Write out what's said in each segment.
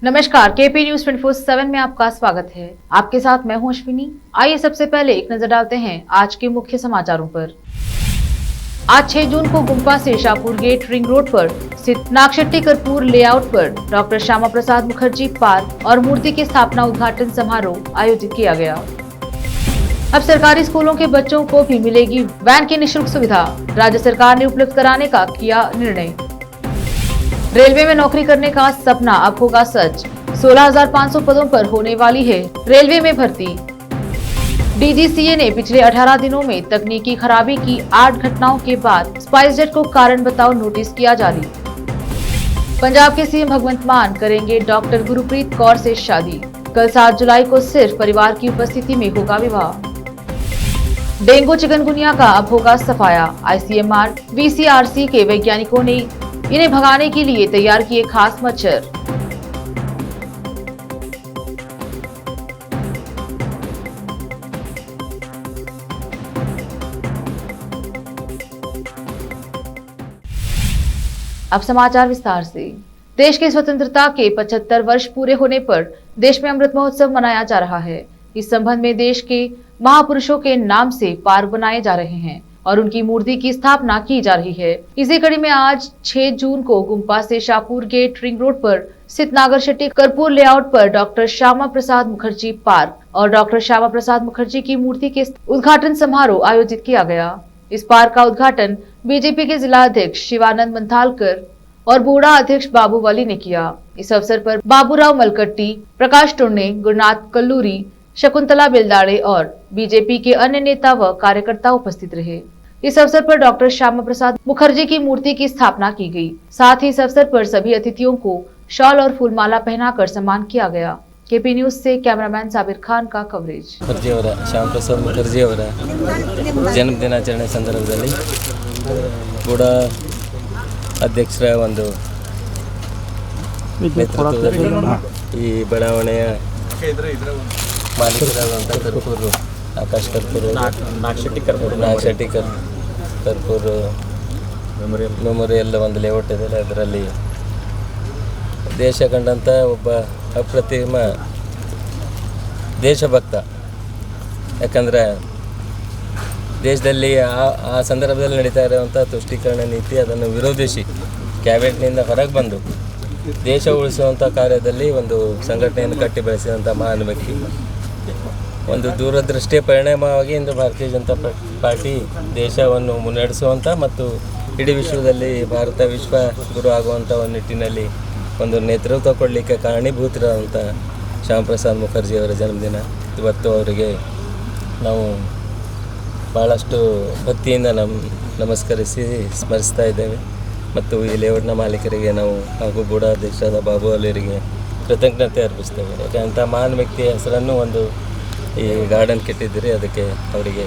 नमस्कार, KP news 24/7 में आपका स्वागत है। आपके साथ मैं हूं अश्विनी। आइए सबसे पहले एक नजर डालते हैं आज के मुख्य समाचारों पर। आज 6 जून को गुम्पा से शाहपुर गेट रिंग रोड पर स्थित नागशेट्टी कर्पूर लेआउट पर डॉक्टर श्यामा प्रसाद मुखर्जी पार्क और मूर्ति की स्थापना उद्घाटन समारोह आयोजित किया गया। अब सरकारी स्कूलों के बच्चों को भी मिलेगी वैन की निःशुल्क सुविधा। राज्य सरकार ने उपलब्ध कराने का किया निर्णय। रेलवे में नौकरी करने का सपना अब होगा सच। 16,500 पदों पर होने वाली है रेलवे में भर्ती। डीजीसीए ने पिछले 18 दिनों में तकनीकी खराबी की 8 घटनाओं के बाद स्पाइसजेट को कारण बताओ नोटिस किया जारी। पंजाब के सीएम भगवंत मान करेंगे डॉक्टर गुरप्रीत कौर से शादी। कल 7 जुलाई को सिर्फ परिवार की उपस्थिति में होगा विवाह। डेंगू चिकनगुनिया का अब होगा सफाया। आईसीएमआर वीसीआरसी के वैज्ञानिकों ने इन्हें भगाने के लिए तैयार किए खास मच्छर। अब समाचार विस्तार से। देश की स्वतंत्रता के 75 वर्ष पूरे होने पर देश में अमृत महोत्सव मनाया जा रहा है। इस संबंध में देश के महापुरुषों के नाम से पार्क बनाए जा रहे हैं और उनकी मूर्ति की स्थापना की जा रही है। इसी कड़ी में आज 6 जून को गुम्पा से शाहपुर गेट रिंग रोड पर स्थित नागशेट्टी कर्पूर लेआउट पर डॉक्टर श्यामा प्रसाद मुखर्जी पार्क और डॉक्टर श्यामा प्रसाद मुखर्जी की मूर्ति के उद्घाटन समारोह आयोजित किया गया। इस पार्क का उद्घाटन बीजेपी के जिला अध्यक्ष शिवानंद मंथालकर और बूढ़ा अध्यक्ष बाबू वली ने किया। इस अवसर पर बाबूराव मलकट्टी, प्रकाश टुर्ने, गुरुनाथ कल्लूरी, शकुंतला बेलदाड़े और बीजेपी के अन्य नेता व कार्यकर्ता उपस्थित रहे। इस अवसर पर डॉक्टर श्यामा प्रसाद मुखर्जी की मूर्ति की स्थापना की गई। साथ ही इस अवसर पर सभी अतिथियों को शॉल और फूलमाला पहनाकर सम्मान किया गया। केपी न्यूज से कैमरामैन साबिर खान का कवरेज। श्यामा प्रसाद मुखर्जी ಅವರ ಜನ್ಮ ದಿನಾಚರಣೆ ಸಂದರ್ಭದಲ್ಲಿ ಕೂಡ ಅಧ್ಯಕ್ಷರ ಒಂದು ನೇತೃತ್ವದಲ್ಲಿ ಈ ಬಡಾವಣೆಯ ಮಾಲೀಕರಾದಂಥ ಕರ್ಪೂರು ಆಕಾಶ್ ಕರ್ಪೂರು ನಾಗಶೆಟ್ಟಿ ಕರ್ಪೂರು ಮೆಮೋರಿಯಲ್ ಒಂದು ಲೇಔಟ್ ಇದೆ. ಅದರಲ್ಲಿ ದೇಶ ಕಂಡಂಥ ಒಬ್ಬ ಅಪ್ರತಿಮ ದೇಶಭಕ್ತ. ಯಾಕಂದರೆ ದೇಶದಲ್ಲಿ ಆ ಸಂದರ್ಭದಲ್ಲಿ ನಡೀತಾ ಇರುವಂಥ ತುಷ್ಟೀಕರಣ ನೀತಿ ಅದನ್ನು ವಿರೋಧಿಸಿ ಕ್ಯಾಬಿನೆಟ್ನಿಂದ ಹೊರಗೆ ಬಂದು ದೇಶ ಉಳಿಸುವಂಥ ಕಾರ್ಯದಲ್ಲಿ ಒಂದು ಸಂಘಟನೆಯನ್ನು ಕಟ್ಟಿ ಬೆಳೆಸಿದಂಥ ಮಹಾನ್ ವ್ಯಕ್ತಿ. ಒಂದು ದೂರದೃಷ್ಟಿಯ ಪರಿಣಾಮವಾಗಿ ಇಂದು ಭಾರತೀಯ ಜನತಾ ಪಾರ್ಟಿ ದೇಶವನ್ನು ಮುನ್ನಡೆಸುವಂಥ ಮತ್ತು ಇಡೀ ವಿಶ್ವದಲ್ಲಿ ಭಾರತ ವಿಶ್ವ ಗುರು ಆಗುವಂಥ ಒಂದು ನಿಟ್ಟಿನಲ್ಲಿ ಒಂದು ನೇತೃತ್ವ ಕೊಡಲಿಕ್ಕೆ ಕಾರಣೀಭೂತರಾದಂಥ ಶ್ಯಾಮ್ ಪ್ರಸಾದ್ ಮುಖರ್ಜಿ ಅವರ ಜನ್ಮದಿನ. ಇವತ್ತು ಅವರಿಗೆ ನಾವು ಭಾಳಷ್ಟು ಭಕ್ತಿಯಿಂದ ನಮಸ್ಕರಿಸಿ ಸ್ಮರಿಸ್ತಾ ಇದ್ದೇವೆ ಮತ್ತು ಈ ಲೇಔಟ್ನ ಮಾಲೀಕರಿಗೆ ನಾವು ಹಾಗೂ ಬೂಢಾ ಅಧ್ಯಕ್ಷರಾದ ಬಾಬು ಅವರಿಗೆ ಕೃತಜ್ಞತೆ ಅರ್ಪಿಸ್ತೇವೆ. ಯಾಕೆಂಥ ಮಹಾನ್ ವ್ಯಕ್ತಿಯ ಹೆಸರನ್ನು ಒಂದು ಈ ಗಾರ್ಡನ್ ಕೆಟ್ಟಿದ್ದೀರಿ, ಅದಕ್ಕೆ ಅವರಿಗೆ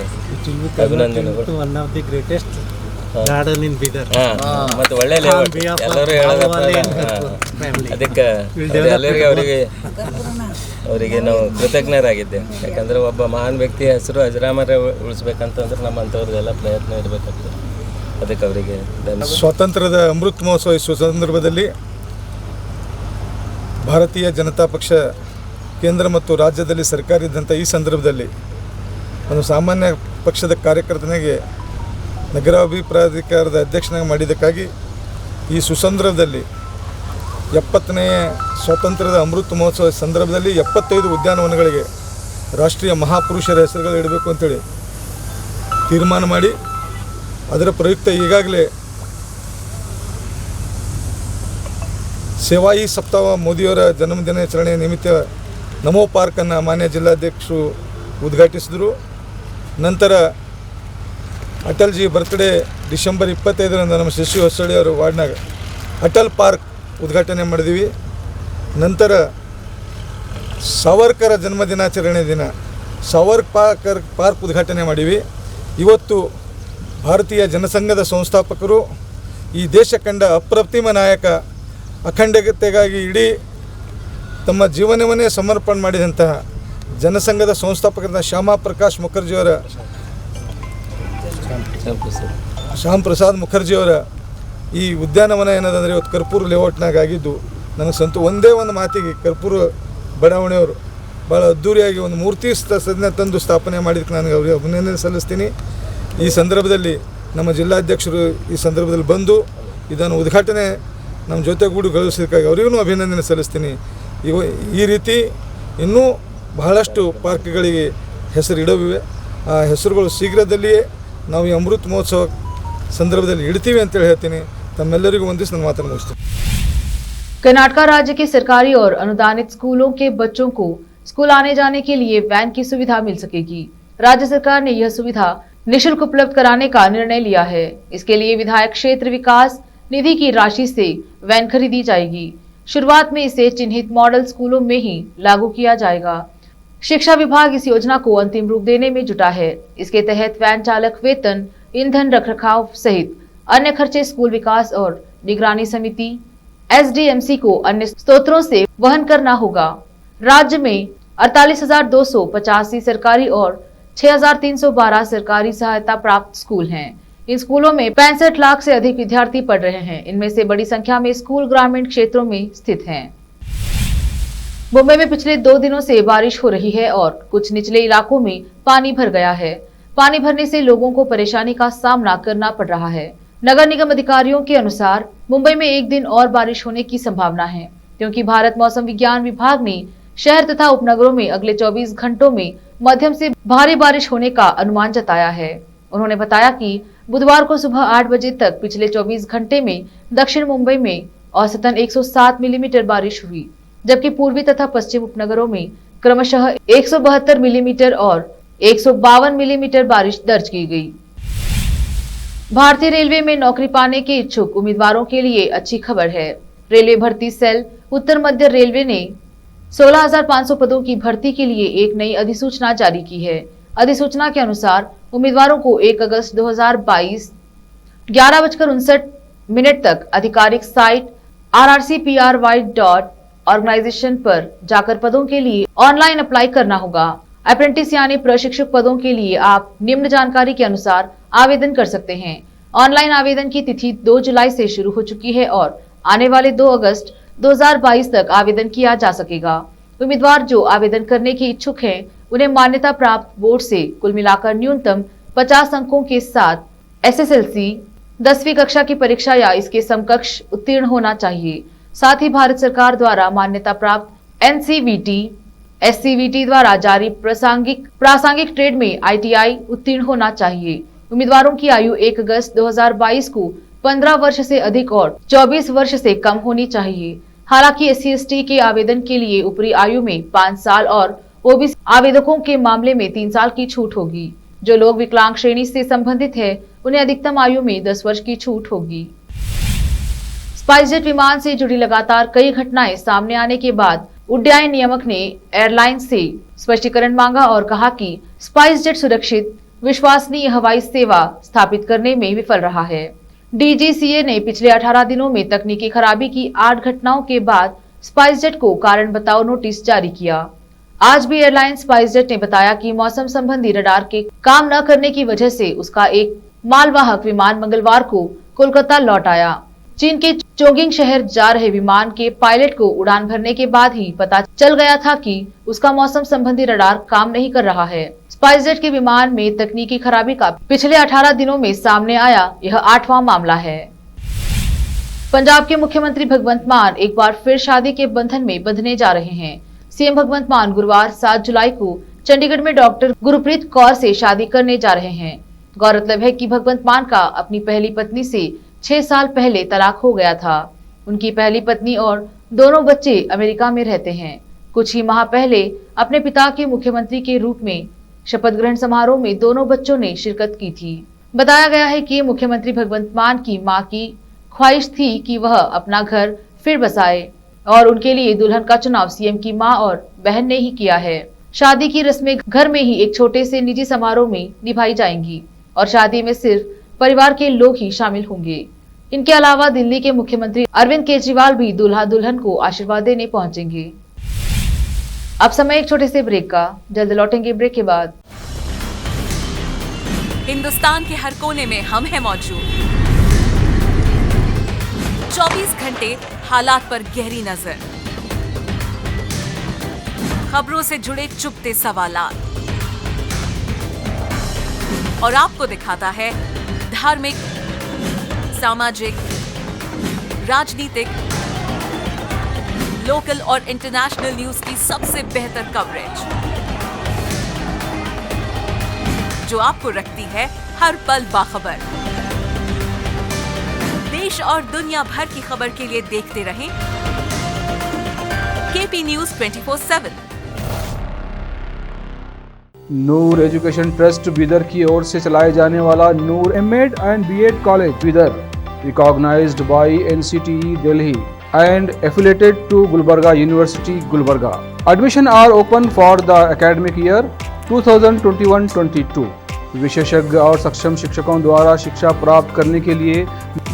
ಅಭಿನಂದನೆಗಳು. ಮತ್ತು ಒಳ್ಳೆ ಲೇಔಟ್ ಎಲ್ಲರೂ ಹೇಳೋದಪ್ಪ. ಅದಕ್ಕೆ ಎಲ್ಲರಿಗೆ ಅವರಿಗೆ ನಾವು ಕೃತಜ್ಞರಾಗಿದ್ದೇವೆ. ಯಾಕಂದರೆ ಒಬ್ಬ ಮಹಾನ್ ವ್ಯಕ್ತಿಯ ಹೆಸರು ಅಜರಾಮರ ಉಳಿಸ್ಬೇಕಂತಂದ್ರೆ ನಮ್ಮಂಥವ್ರದ್ದೆಲ್ಲ ಪ್ರಯತ್ನ ಇರಬೇಕಾಗ್ತದೆ. ಅದಕ್ಕೆ ಅವರಿಗೆ ಸ್ವಾತಂತ್ರ್ಯದ ಅಮೃತ ಮಹೋತ್ಸವ ಸಂದರ್ಭದಲ್ಲಿ ಭಾರತೀಯ ಜನತಾ ಪಕ್ಷ ಕೇಂದ್ರ ಮತ್ತು ರಾಜ್ಯದಲ್ಲಿ ಸರ್ಕಾರ ಇದ್ದಂಥ ಈ ಸಂದರ್ಭದಲ್ಲಿ ಒಂದು ಸಾಮಾನ್ಯ ಪಕ್ಷದ ಕಾರ್ಯಕರ್ತನಿಗೆ ನಗರಾಭಿಪ್ರಾಧಿಕಾರದ ಅಧ್ಯಕ್ಷನಾಗಿ ಮಾಡಿದ್ದಕ್ಕಾಗಿ ಈ ಸುಸಂದರ್ಭದಲ್ಲಿ 70ನೇ ಸ್ವಾತಂತ್ರ್ಯದ ಅಮೃತ ಮಹೋತ್ಸವ ಸಂದರ್ಭದಲ್ಲಿ 75 ಉದ್ಯಾನವನಗಳಿಗೆ ರಾಷ್ಟ್ರೀಯ ಮಹಾಪುರುಷರ ಹೆಸರುಗಳು ಇಡಬೇಕು ಅಂತೇಳಿ ತೀರ್ಮಾನ ಮಾಡಿ ಅದರ ಪ್ರಯುಕ್ತ ಈಗಾಗಲೇ ಸೇವಾಯಿ ಸಪ್ತಾಹ ಮೋದಿಯವರ ಜನ್ಮದಿನಾಚರಣೆಯ ನಿಮಿತ್ತ ನಮೋ ಪಾರ್ಕನ್ನು ಮಾನ್ಯ ಜಿಲ್ಲಾಧ್ಯಕ್ಷರು ಉದ್ಘಾಟಿಸಿದರು. ನಂತರ ಅಟಲ್ ಜಿ ಬರ್ತ್ಡೇ ಡಿಸೆಂಬರ್ 25ರಂದು ನಮ್ಮ ಶಶಿ ಹೊಸಳ್ಳಿ ಅವರ ವಾರ್ಡ್ನಾಗ ಅಟಲ್ ಪಾರ್ಕ್ ಉದ್ಘಾಟನೆ ಮಾಡಿದ್ವಿ. ನಂತರ ಸಾವರ್ಕರ ಜನ್ಮದಿನಾಚರಣೆ ದಿನ ಸಾವರ್ಕರ್ ಪಾರ್ಕ್ ಉದ್ಘಾಟನೆ ಮಾಡಿವಿ. ಇವತ್ತು ಭಾರತೀಯ ಜನಸಂಘದ ಸಂಸ್ಥಾಪಕರು, ಈ ದೇಶ ಕಂಡ ಅಪ್ರತಿಮ ನಾಯಕ, ಅಖಂಡತೆಗಾಗಿ ಇಡೀ ತಮ್ಮ ಜೀವನವನ್ನೇ ಸಮರ್ಪಣೆ ಮಾಡಿದಂತಹ ಜನಸಂಘದ ಸಂಸ್ಥಾಪಕರಾದ ಶ್ಯಾಮಾ ಪ್ರಕಾಶ್ ಮುಖರ್ಜಿಯವರ ಶ್ಯಾಮ್ ಪ್ರಸಾದ್ ಮುಖರ್ಜಿಯವರ ಈ ಉದ್ಯಾನವನ ಏನದಂದರೆ ಇವತ್ತು ಕರ್ಪೂರ್ ಲೇಔಟ್ನಾಗ ಆಗಿದ್ದು ನನಗೆ ಒಂದೇ ಒಂದು ಮಾತಿಗೆ ಕರ್ಪೂರ ಬಡಾವಣೆಯವರು ಭಾಳ ಅದ್ಧೂರಿಯಾಗಿ ಒಂದು ಮೂರ್ತಿ ಸದನ ತಂದು ಸ್ಥಾಪನೆ ಮಾಡಿದ್ದಕ್ಕೆ ನನಗೆ ಅವರಿಗೆ ಅಭಿನಂದನೆ ಸಲ್ಲಿಸ್ತೀನಿ. ಈ ಸಂದರ್ಭದಲ್ಲಿ ನಮ್ಮ ಜಿಲ್ಲಾಧ್ಯಕ್ಷರು ಈ ಸಂದರ್ಭದಲ್ಲಿ ಬಂದು ಇದನ್ನು ಉದ್ಘಾಟನೆ ನಮ್ಮ ಜೊತೆಗೂಡಿಗೊಳಿಸೋದಕ್ಕಾಗಿ ಅವರಿಗೂ ಅಭಿನಂದನೆ ಸಲ್ಲಿಸ್ತೀನಿ. ಈ ರೀತಿ ಇನ್ನೂ ಬಹಳಷ್ಟು ಪಾರ್ಕ್ಗಳಿಗೆ ಹೆಸರು ಇಡವಿವೆ. ಆ ಹೆಸರುಗಳು ಶೀಘ್ರದಲ್ಲಿಯೇ ನಾವು ಈ ಅಮೃತ ಮಹೋತ್ಸವ संदर्भ इड़ती ಅಂತ ಹೇಳ್ತೀನಿ. ತಮ್ಮೆಲ್ಲರಿಗೂ ವಂದಿಸಿ ನನ್ನ ಮಾತನ್ನು ಮುಗಿಸ್ತೀನಿ. कर्नाटक राज्य के सरकारी और अनुदानित स्कूलों के बच्चों को स्कूल आने जाने के लिए वैन की सुविधा मिल सकेगी। राज्य सरकार ने यह सुविधा निःशुल्क उपलब्ध कराने का निर्णय लिया है। इसके लिए विधायक क्षेत्र विकास निधि की राशि से वैन खरीदी जाएगी। शुरुआत में इसे चिन्हित मॉडल स्कूलों में ही लागू किया जाएगा। शिक्षा विभाग इस योजना को अंतिम रूप देने में जुटा है। इसके तहत वैन चालक वेतन, ईंधन, रखरखाव सहित अन्य खर्चे स्कूल विकास और निगरानी समिति SDMC को अन्य स्रोतों से वहन करना होगा। राज्य में 48,285 सरकारी और 6,312 सरकारी सहायता प्राप्त स्कूल हैं। इन स्कूलों में 65 लाख से अधिक विद्यार्थी पढ़ रहे हैं। इनमें से बड़ी संख्या में स्कूल ग्रामीण क्षेत्रों में स्थित हैं। मुंबई में पिछले 2 दिनों से बारिश हो रही है और कुछ निचले इलाकों में पानी भर गया है। पानी भरने से लोगों को परेशानी का सामना करना पड़ रहा है। नगर निगम अधिकारियों के अनुसार मुंबई में एक दिन और बारिश होने की संभावना है, क्योंकि भारत मौसम विज्ञान विभाग ने शहर तथा उपनगरों में अगले 24 घंटों में मध्यम से भारी बारिश होने का अनुमान जताया है। उन्होंने बताया कि बुधवार को सुबह 8 बजे तक पिछले 24 घंटे में दक्षिण मुंबई में औसतन 107 मिलीमीटर बारिश हुई, जबकि पूर्वी तथा पश्चिम उपनगरों में क्रमशः 172 मिलीमीटर और 152 मिलीमीटर बारिश दर्ज की गई। भारतीय रेलवे में नौकरी पाने के इच्छुक उम्मीदवारों के लिए अच्छी खबर है। रेलवे भर्ती सेल उत्तर मध्य रेलवे ने 16,500 पदों की भर्ती के लिए एक नई अधिसूचना जारी की है। अधिसूचना के अनुसार उम्मीदवारों को 1 अगस्त 2022 11:59 तक आधिकारिक साइट rrcpry.organization पर जाकर पदों के लिए ऑनलाइन अप्लाई करना होगा। अप्रेंटिस यानी प्रशिक्षक पदों के लिए आप निम्न जानकारी के अनुसार आवेदन कर सकते हैं। ऑनलाइन आवेदन की तिथि 2 जुलाई से शुरू हो चुकी है और आने वाले 2 अगस्त 2022 तक आवेदन किया जा सकेगा। उम्मीदवार जो आवेदन करने के इच्छुक हैं, उन्हें मान्यता प्राप्त बोर्ड से कुल मिलाकर न्यूनतम 50 अंकों के साथ SSLC 10वीं कक्षा की परीक्षा या इसके समकक्ष उत्तीर्ण होना चाहिए। साथ ही भारत सरकार द्वारा मान्यता प्राप्त NCVT SCVT द्वारा जारी प्रासंगिक ट्रेड में ITI उत्तीर्ण होना चाहिए। उम्मीदवारों की आयु 1 अगस्त 2022 को 15 वर्ष से अधिक और 24 वर्ष से कम होनी चाहिए। हालांकि SC/ST के आवेदन के लिए ऊपरी आयु में 5 साल और OBC आवेदकों के मामले में 3 साल की छूट होगी। जो लोग विकलांग श्रेणी से संबंधित है, उन्हें अधिकतम आयु में 10 वर्ष की छूट होगी। स्पाइसजेट विमान से जुड़ी लगातार कई घटनाएं सामने आने के बाद उड्डयन नियामक ने एयरलाइन से स्पष्टीकरण मांगा और कहा कि स्पाइसजेट सुरक्षित विश्वसनीय हवाई सेवा स्थापित करने में विफल रहा है। DGCA ने पिछले 18 दिनों में तकनीकी खराबी की 8 घटनाओं के बाद स्पाइसजेट को कारण बताओ नोटिस जारी किया। आज भी एयरलाइन स्पाइसजेट ने बताया कि मौसम संबंधी रडार के काम न करने की वजह से उसका एक मालवाहक विमान मंगलवार को कोलकाता लौट आया। चीन के चोंगिंग शहर जा रहे विमान के पायलट को उड़ान भरने के बाद ही पता चल गया था कि उसका मौसम संबंधी रडार काम नहीं कर रहा है। स्पाइसजेट के विमान में तकनीकी खराबी का पिछले 18 दिनों में सामने आया यह 8वां मामला है। पंजाब के मुख्यमंत्री भगवंत मान एक बार फिर शादी के बंधन में बंधने जा रहे हैं। CM भगवंत मान गुरुवार 7 जुलाई को चंडीगढ़ में डॉक्टर गुरप्रीत कौर से शादी करने जा रहे हैं। गौरतलब है कि भगवंत मान का अपनी पहली पत्नी से 6 साल पहले तलाक हो गया था। उनकी पहली पत्नी और दोनों बच्चे अमेरिका में रहते हैं। कुछ ही माह पहले अपने पिता के मुख्यमंत्री के रूप में शपथ ग्रहण समारोह में दोनों बच्चों ने शिरकत की थी। बताया गया है कि मुख्यमंत्री भगवंत मान की मां की ख्वाहिश थी कि वह अपना घर फिर बसाए और उनके लिए दुल्हन का चुनाव CM की मां और बहन ने ही किया है। शादी की रस्में घर में ही एक छोटे से निजी समारोह में निभाई जाएंगी और शादी में सिर्फ परिवार के लोग ही शामिल होंगे। इनके अलावा दिल्ली के मुख्यमंत्री अरविंद केजरीवाल भी दूल्हा दुल्हन को आशीर्वाद देने पहुंचेंगे। अब समय एक छोटे से ब्रेक का, जल्द लौटेंगे ब्रेक के बाद। हिंदुस्तान के हर कोने में हम हैं मौजूद। 24 घंटे हालात पर गहरी नजर, खबरों से जुड़े चुपते सवालात और आपको दिखाता है धार्मिक, सामाजिक, राजनीतिक, लोकल और इंटरनेशनल न्यूज की सबसे बेहतर कवरेज, जो आपको रखती है हर पल बाखबर। देश और दुनिया भर की खबर के लिए देखते रहें KP news 24/7। Noor education trust Bidar की ओर से चलाए जाने वाला Noor MEd and BEd college Bidar, recognised by NCTE Delhi and affiliated to Gulbarga University, Gulbarga. Admission are open for the academic year 2021-22. विशेषज्ञ और सक्षम शिक्षकों द्वारा शिक्षा प्राप्त करने के लिए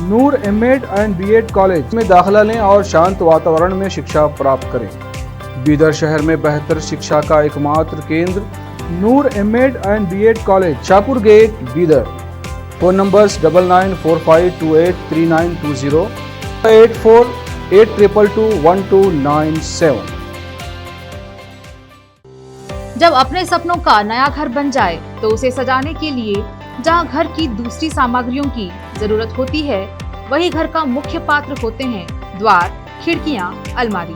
नूर एमएड एंड बीएड कॉलेज में दाखिला लें और शांत वातावरण में शिक्षा प्राप्त करें। बीदर शहर में बेहतर शिक्षा का एकमात्र केंद्र Noor MEd and BEd college, Shahpur gate, Bidar. Phone numbers 9945283920, 8482221297। जब अपने सपनों का नया घर बन जाए तो उसे सजाने के लिए जहां घर की दूसरी सामग्रियों की जरूरत होती है, वही घर का मुख्य पात्र होते हैं द्वार, खिड़कियां, अलमारी।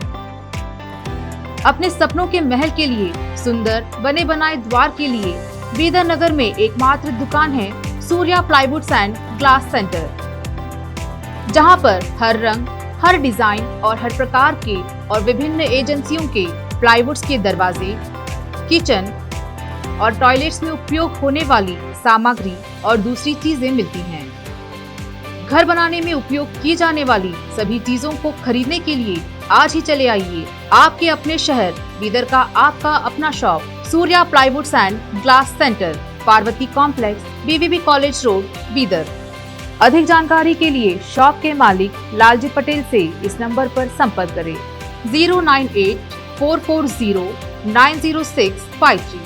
अपने सपनों के महल के लिए सुंदर बने बनाए द्वार के लिए बीदर नगर में एकमात्र दुकान है Surya plywoods and glass centre, जहां पर हर रंग, हर डिजाइन और हर प्रकार के और विभिन्न एजेंसियों के प्लाईवुड्स के दरवाजे, किचन और टॉयलेट्स में उपयोग होने वाली सामग्री और दूसरी चीजें मिलती हैं। घर बनाने में उपयोग की जाने वाली सभी चीजों को खरीदने के लिए आज ही चले आइए आपके अपने शहर बीदर का आपका अपना shop Surya plywoods and glass centre, Parvati complex, BVB college road, Bidar. अधिक जानकारी के लिए शॉप के मालिक लालजी पटेल से इस नंबर पर संपर्क करें 098-440-90653।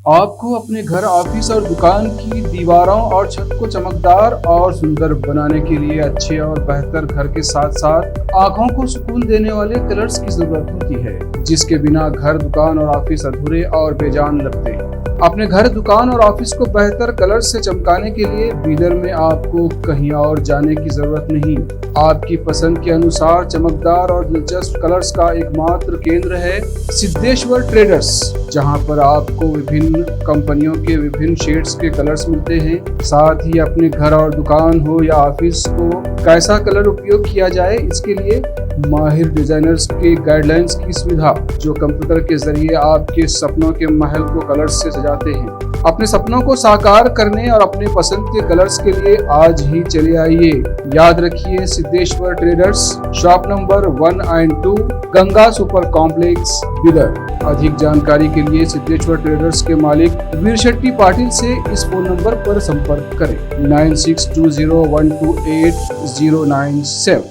आपको अपने घर, ऑफिस और दुकान की दीवारों और छत को चमकदार और सुंदर बनाने के लिए अच्छे और बेहतर घर के साथ साथ आंखों को सुकून देने वाले कलर्स की जरूरत होती है, जिसके बिना घर, दुकान और ऑफिस अधूरे और बेजान लगते हैं। अपने घर, दुकान और ऑफिस को बेहतर कलर्स से चमकाने के लिए बीदर में आपको कहीं और जाने की जरूरत नहीं। आपकी पसंद के अनुसार चमकदार और दिलचस्प कलर्स का एकमात्र केंद्र है सिद्धेश्वर ट्रेडर्स, जहां पर आपको विभिन्न कंपनियों के विभिन्न शेड्स के कलर्स मिलते हैं। साथ ही अपने घर और दुकान हो या ऑफिस को कैसा कलर उपयोग किया जाए, इसके लिए माहिर डिजाइनर्स के गाइडलाइंस की सुविधा, जो कंप्यूटर के जरिए आपके सपनों के महल को कलर्स से सजाते हैं। अपने सपनों को साकार करने और अपने पसंद के कलर्स के लिए आज ही चले आइए। याद रखिए, Siddheshwar traders, shop number 1 and 2, Ganga super complex, Bidar. अधिक जानकारी के लिए सिद्धेश्वर ट्रेडर्स के मालिक वीर शेट्टी पाटिल से इस फोन नंबर पर संपर्क करें 9620128097।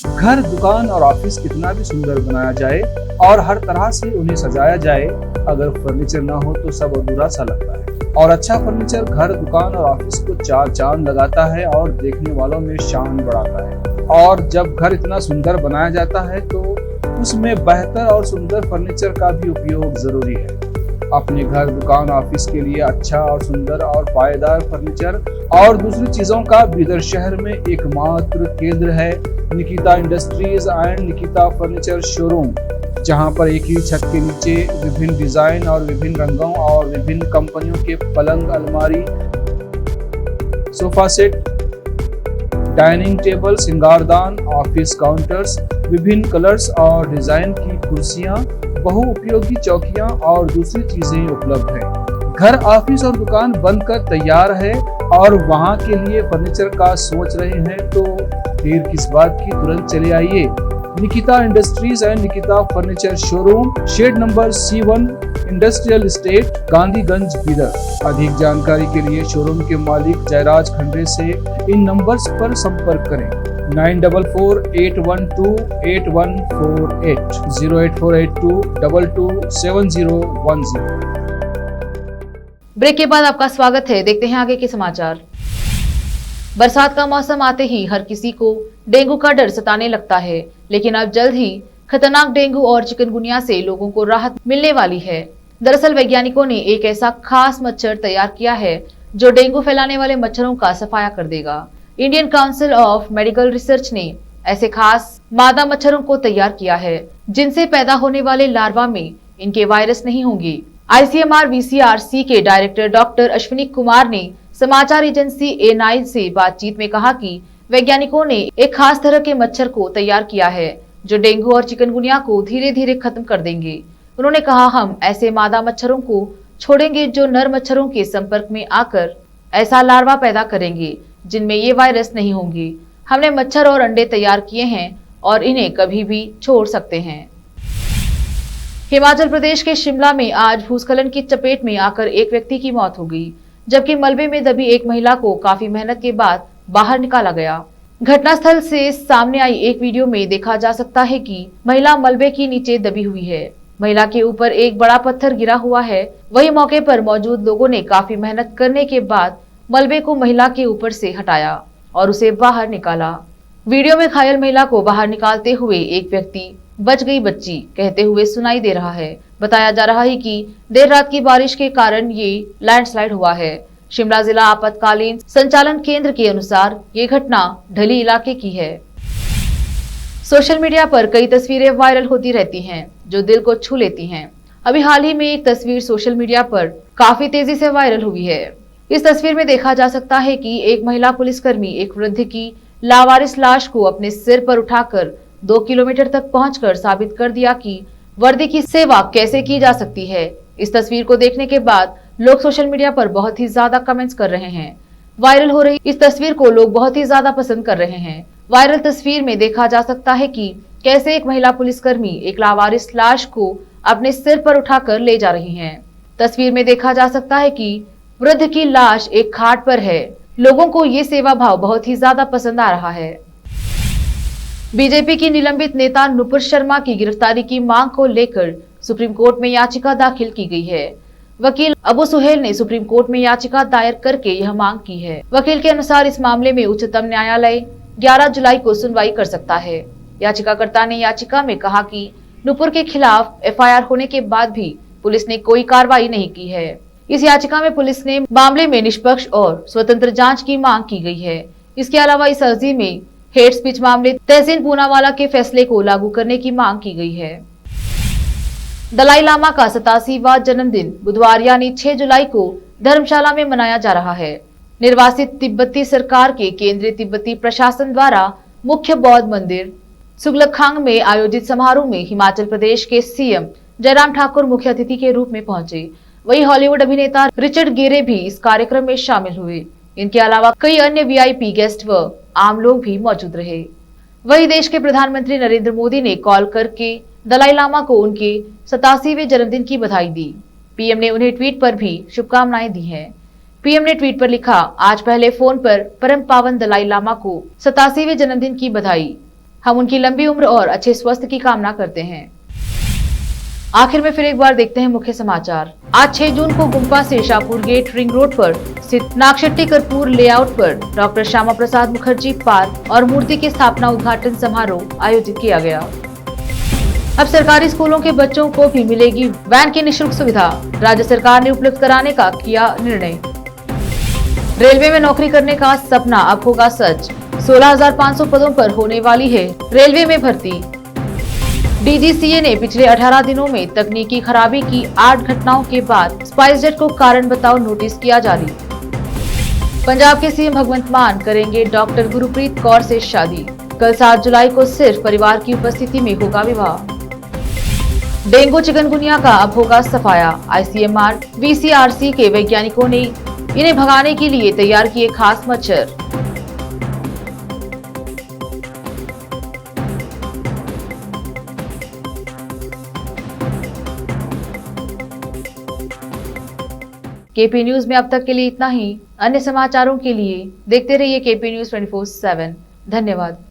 घर, दुकान और ऑफिस कितना भी सुंदर बनाया जाए और हर तरह से उन्हें सजाया जाए, अगर फर्नीचर ना हो तो सब अधूरा सा लगता है। और अच्छा फर्नीचर घर, दुकान और ऑफिस को चार चांद लगाता है और देखने वालों में शान बढ़ाता है। और जब घर इतना सुंदर बनाया जाता है तो उसमें बेहतर और सुंदर फर्नीचर का भी उपयोग जरूरी है। अपने घर, दुकान, ऑफिस के लिए अच्छा और सुंदर और पायदार फर्नीचर और दूसरी चीजों का बीदर शहर में एकमात्र केंद्र है Nikita industries and Nikita furniture showroom, जहां पर एक ही छत के नीचे विभिन्न डिजाइन और विभिन्न रंगों और विभिन्न कंपनियों के पलंग, अलमारी, सोफा सेट, डाइनिंग टेबल, सिंगारदान, ऑफिस काउंटर्स, विभिन्न कलर्स और डिजाइन की कुर्सियां, बहुउपयोगी चौकियां और दूसरी चीजें उपलब्ध हैं। घर, ऑफिस और दुकान बनकर तैयार है और वहां के लिए फर्नीचर का सोच रहे हैं तो देर किस बात की, तुरंत चले आइए। Nikita industries and Nikita furniture showroom, shed number C1, industrial estate, Gandhiganj, Bidar. अधिक जानकारी के लिए शोरूम के मालिक जयराज खंडे से इन नंबर्स पर संपर्क करें 9448128148, 08482227010। ब्रेक के बाद आपका स्वागत है। देखते हैं आगे के समाचार। बरसात का मौसम आते ही हर किसी को डेंगू का डर सताने लगता है, लेकिन अब जल्द ही खतरनाक डेंगू और चिकनगुनिया से लोगों को राहत मिलने वाली है। दरअसल वैज्ञानिकों ने एक ऐसा खास मच्छर तैयार किया है जो डेंगू फैलाने वाले मच्छरों का सफाया कर देगा। Indian council of medical research ने ऐसे खास मादा मच्छरों को तैयार किया है जिनसे पैदा होने वाले लार्वा में इनके वायरस नहीं होंगे। ICMR VCRC के डायरेक्टर डॉक्टर अश्विनी कुमार ने समाचार एजेंसी A9 से बातचीत में कहा कि वैज्ञानिकों ने एक खास तरह के मच्छर को तैयार किया है जो डेंगू और चिकनगुनिया को धीरे धीरे खत्म कर देंगे। उन्होंने कहा, हम ऐसे मादा मच्छरों को छोड़ेंगे जो नर मच्छरों के संपर्क में आकर ऐसा लार्वा पैदा करेंगे जिनमें ये वायरस नहीं होंगे। हमने मच्छर और अंडे तैयार किए हैं और इन्हें कभी भी छोड़ सकते हैं। हिमाचल प्रदेश के शिमला में आज भूस्खलन की चपेट में आकर एक व्यक्ति की मौत हो गई, जबकि मलबे में दबी एक महिला को काफी मेहनत के बाद बाहर निकाला गया। घटनास्थल से सामने आई एक वीडियो में देखा जा सकता है कि महिला मलबे के नीचे दबी हुई है। महिला के ऊपर एक बड़ा पत्थर गिरा हुआ है। वही मौके पर मौजूद लोगों ने काफी मेहनत करने के बाद मलबे को महिला के ऊपर से हटाया और उसे बाहर निकाला। वीडियो में घायल महिला को बाहर निकालते हुए एक व्यक्ति बच गई बच्ची कहते हुए सुनाई दे रहा है। बताया जा रहा है कि देर रात की बारिश के कारण ये लैंडस्लाइड हुआ है। शिमला जिला आपातकालीन संचालन केंद्र के अनुसार ये घटना ढली इलाके की है। सोशल मीडिया पर कई तस्वीरें वायरल होती रहती हैं जो दिल को छू लेती हैं। अभी हाल ही में एक तस्वीर सोशल मीडिया पर काफी तेजी से वायरल हुई है। इस तस्वीर में देखा जा सकता है कि एक महिला पुलिसकर्मी एक वृद्ध की लावारिस लाश को अपने सिर पर उठाकर 2 किलोमीटर तक पहुंचकर साबित कर दिया कि वर्दी की सेवा कैसे की जा सकती है। इस तस्वीर को देखने के बाद लोग सोशल मीडिया पर बहुत ही ज्यादा कमेंट्स कर रहे हैं। वायरल हो रही इस तस्वीर को लोग बहुत ही ज्यादा पसंद कर रहे हैं। वायरल तस्वीर में देखा जा सकता है कि कैसे एक महिला पुलिसकर्मी एक लावारिस लाश को अपने सिर पर उठाकर ले जा रही हैं। तस्वीर में देखा जा सकता है कि वृद्ध की लाश एक खाट पर है। लोगों को ये सेवा भाव बहुत ही ज्यादा पसंद आ रहा है। बीजेपी की निलंबित नेता नुपुर शर्मा की गिरफ्तारी की मांग को लेकर सुप्रीम कोर्ट में याचिका दाखिल की गई है। वकील अबू सुहेल ने सुप्रीम कोर्ट में याचिका दायर करके यह मांग की है। वकील के अनुसार इस मामले में उच्चतम न्यायालय 11 जुलाई को सुनवाई कर सकता है। याचिकाकर्ता ने याचिका में कहा कि नुपुर के खिलाफ FIR होने के बाद भी पुलिस ने कोई कार्रवाई नहीं की है। इस याचिका में पुलिस ने मामले में निष्पक्ष और स्वतंत्र जांच की मांग की गई है। इसके अलावा इस अर्जी में हेट स्पीच मामले तहसीन पूनावाला के फैसले को लागू करने की मांग की गई है। दलाई लामा का 87वां जन्मदिन बुधवार यानी 6 जुलाई को धर्मशाला में मनाया जा रहा है। निर्वासित तिब्बती सरकार के केंद्रीय तिब्बती प्रशासन द्वारा मुख्य बौद्ध मंदिर सुगलखांग में आयोजित समारोह में हिमाचल प्रदेश के CM जयराम ठाकुर मुख्य अतिथि के रूप में पहुंचे। वहीं हॉलीवुड अभिनेता रिचर्ड गेरे भी इस कार्यक्रम में शामिल हुए। इनके अलावा कई अन्य VIP गेस्ट व आम लोग भी मौजूद रहे। वहीं देश के प्रधानमंत्री नरेंद्र मोदी ने कॉल करके दलाई लामा को उनके 87वें जन्मदिन की बधाई दी। PM ने उन्हें ट्वीट पर भी शुभकामनाएं दी हैं। PM ने ट्वीट पर लिखा, आज पहले फोन पर परम पावन दलाई लामा को 87वें जन्मदिन की बधाई। हम उनकी लंबी उम्र और अच्छे स्वास्थ्य की कामना करते हैं। आखिर में फिर एक बार देखते हैं मुख्य समाचार। आज 6 जून को गुम्पा से शाहपुर गेट रिंग रोड पर स्थित नागशेट्टी कर्पूर लेआउट पर डॉक्टर श्यामा प्रसाद मुखर्जी पार्क और मूर्ति की स्थापना उद्घाटन समारोह आयोजित किया गया। अब सरकारी स्कूलों के बच्चों को भी मिलेगी वैन की निःशुल्क सुविधा। राज्य सरकार ने उपलब्ध कराने का किया निर्णय। रेलवे में नौकरी करने का सपना अब होगा सच। 16,500 पदों पर होने वाली है रेलवे में भर्ती। DGCA ने पिछले 18 दिनों में तकनीकी खराबी की 8 घटनाओं के बाद स्पाइसजेट को कारण बताओ नोटिस किया जारी। पंजाब के CM भगवंत मान करेंगे डॉक्टर गुरप्रीत कौर से शादी। कल 7 जुलाई को सिर्फ परिवार की उपस्थिति में होगा विवाह। डेंगू चिकनगुनिया का अब होगा सफाया। ICMR VCRC के वैज्ञानिकों ने इन्हें भगाने के लिए तैयार किए खास मच्छर। KP न्यूज में अब तक के लिए इतना ही। अन्य समाचारों के लिए देखते रहिए KP न्यूज 24/7। धन्यवाद।